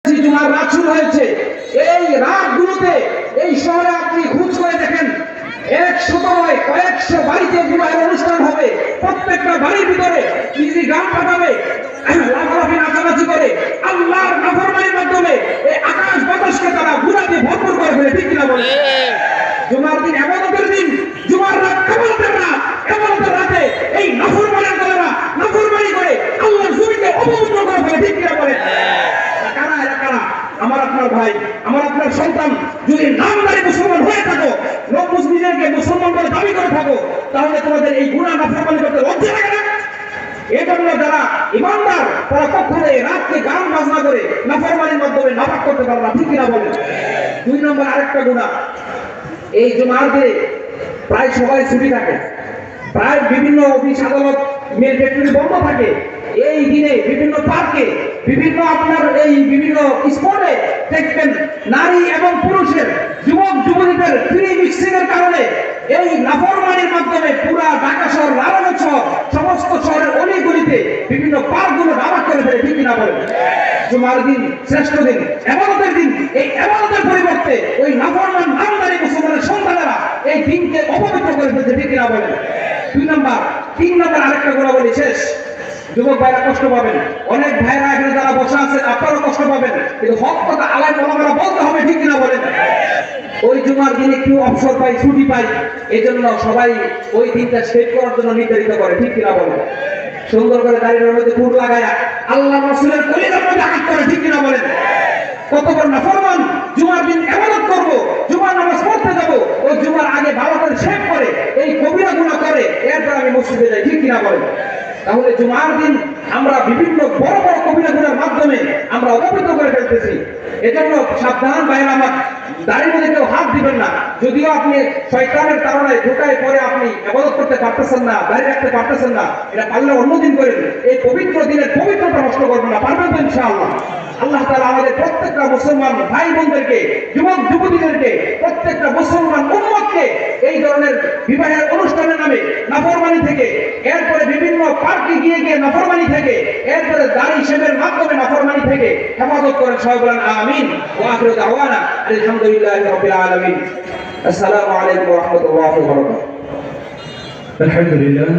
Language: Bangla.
জুমার রাত শুরু হয়েছে। এই রাতগুলোতে এই শহরে আপনি খোঁজ করে দেখেন, 100 নয় কয়েকশো বাড়িতে জুমার অনুষ্ঠান হবে। প্রত্যেকটা বাড়ির ভিতরে ইজি গান পাঠাবে, লাফালাফি নাচানাচি করে আল্লাহর নাফরমানির মাধ্যমে এই আকাশ বাতাসকে তারা ঘুরাতে ভরপুর করে ফেলে। ঠিক কিনা বলে? জুমার দিন ইবাদতের দিন, জুমার রাত ইবাদতের রাত। ইবাদতের রাতে এই নাফরমানের দ্বারা নাফরমানি করে আল্লাহর জমিকে অপবিত্র করে ফেলে। ঠিক কিনা বলে? কারা এরা কারা? আমার আপনার ভাই, আমার আপনার সন্তান যদি নামদারি মুসলমান হয়ে থাকো, লোক মুসলিমদেরকে মুসলমান বলে দাবি করে থাকো, তাহলে তোমাদের এই গুনাহ নাফরমানি করতে লজ্জা লাগে না? এই জন্য যারা ইমানদার তারা কখনো রাতকে গান বাজনা করে নাফরমানির মাধ্যমে নাপাক করতে পারে না। ঠিক কিনা বলেন? 2 নম্বর আরেকটা গুনাহ, এই জুমার দিনে প্রায় সবাই ছুটি থাকে, প্রায় বিভিন্ন অফিস আদালত মিল ফ্যাক্টরি বন্ধ থাকে। এই দিনে বিভিন্ন পার্কে, বিভিন্ন আপনার এই বিভিন্ন স্পটে দেখবেন নারী এবং পুরুষের, যুবক যুবতীদের ফ্রি মিক্সিং এর কারণে এই নাফরমানির মাধ্যমে পুরা ঢাকা শহর, নারায়ণ শহর, সমস্ত শহরের অলিগলিতে বিভিন্ন পার্কগুলো নামাক করে ফেলে। ঠিক কিনা বলেন? জুমার দিন শ্রেষ্ঠ দিন, ইবাদতের দিন। এই ইবাদতের পরিবর্তে ওই নাফরমান নামদারি মুসলমানের সন্তানেরা এই দিনকে অপবিত্র করে ফেলছে। ঠিক কিনা বলেন? 2 নম্বর। 3 নম্বর আরেকটা কথা বলি, শেষ। যুবক ভাইরা কষ্ট পাবেন, অনেক ভাইরা এখানে যারা বসে আছেন আপনারাও কষ্ট পাবেন, কিন্তু হক কথা আলাদা ওলামারা বলতে হবে। ঠিক কিনা বলেন? ওই জুমার দিনে কেউ অবসর পাই, ছুটি পাই, এই জন্য সবাই ওই দিনটা শেষ করার জন্য নির্ধারিত করে। ঠিক কিনা বলেন? সুন্দর করে দাঁড়িয়ে মধ্যে ফুল লাগায়া আল্লাহ রাসূলের কলিজার মধ্যে আঘাত করে। ঠিক কিনা বলেন? কত বড় নাফরমান! জুমার দিন ইবাদত করব, জুমার নামাজ পড়তে যাব, ওই জুমার আগে ভালো করে শেভ করে এই কবিরা গুনাহ করে এরপর আমি মসজিদে যাই। ঠিক কিনা বলেন? তাহলে জুমার দিন আমরা বিভিন্ন বড় বড় কবিরা গুনার মাধ্যমে আমরা অপবিত্র করে ফেলতেছি। এজন্য সাবধান ভাইরা আমার, দাড়ির মধ্যে কেউ হাত দিবেন না। যদিও আপনি শয়তানের কারণে ঢোকায় পরে আপনি ইবাদত করতে পারতেছেন না, দাড়ি রাখতে পারতেছেন না, এটা পারলে অন্যদিন করেন। এই পবিত্র দিনের পবিত্রতা নষ্ট করবেন না। পারবেন তো ইনশাআল্লাহ? আল্লাহ তাআলা আমাদের প্রত্যেকটা মুসলমান ভাই বোনদেরকে, যুবক যুবতীদেরকে, প্রত্যেকটা মুসলমান উম্মতকে এই ধরনের বিবাহের অনুষ্ঠানের নামে নাফরমানি থেকে, এরপরে বিভিন্ন পার্কে গিয়ে গিয়ে নাফরমানি থেকে, এরপরে দাড়ি শেভের মাধ্যমে নাফরমানি থেকে হেফাজত করেন। সবাই বলেন আমিন। ওয়া আখিরু দাওয়ানা আলহামদুলিল্লাহি রাব্বিল আলামিন। আসসালামু আলাইকুম ওয়া রাহমাতুল্লাহি ওয়া বারাকাতুহু। আলহামদুলিল্লাহ।